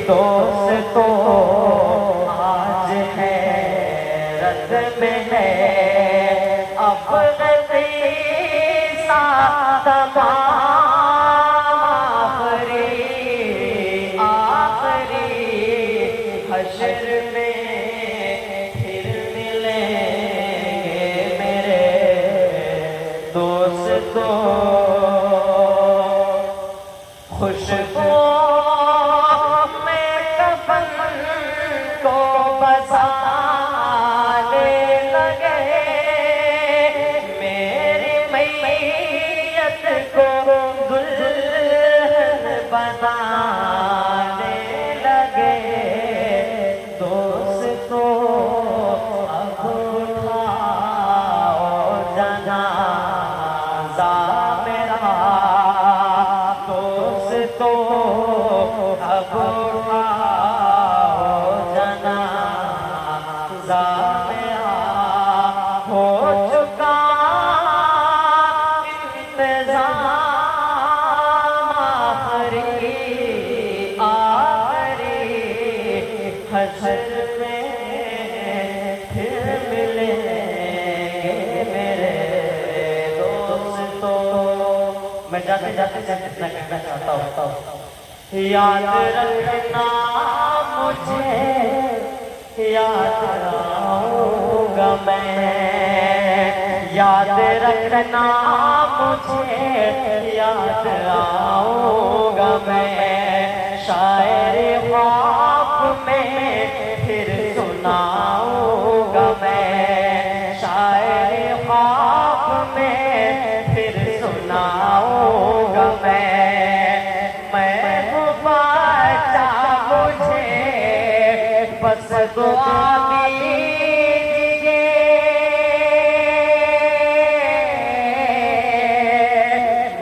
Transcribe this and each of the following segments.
دوستو آج حیرت میں ہے اب غصہ تمام آخری حشر میں پھر ملیں گے میرے دوستو خوشبو بنانے لگے دوستو اب اٹھاؤ جنازہ میرا دوستو اب اٹھاؤ جنازہ میرا ہو چکا انتظام حشر میں پھر ملیں گے میرے دوستو میں جاتے جاتے اتنا کہنا چاہتا ہوں یاد رکھنا مجھے یاد آؤں گا میں یاد رکھنا مجھے یاد آؤں گا میں شاعر خواب میں پھر سناؤں گا میں شاعر خواب میں پھر سناؤں گا میں ہوں بچہ مجھے بس دعا دیجیے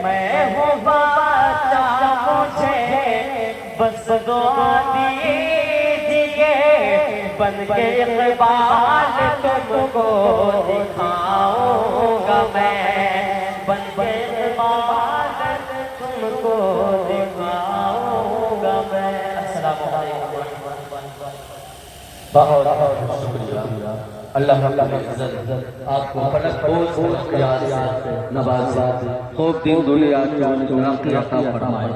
میں ہوں بچہ مجھے بس دعا دیجیے بن کے اقبال تم کو دکھاؤں گا میں بن کے اقبال تم کو دکھاؤں گا میں السلام علیکم بہت بہت شکریہ اللہ رب العزت آپ کو فلک بوجھ سے نوازے خوب دین دنیا کی عطا فرمائے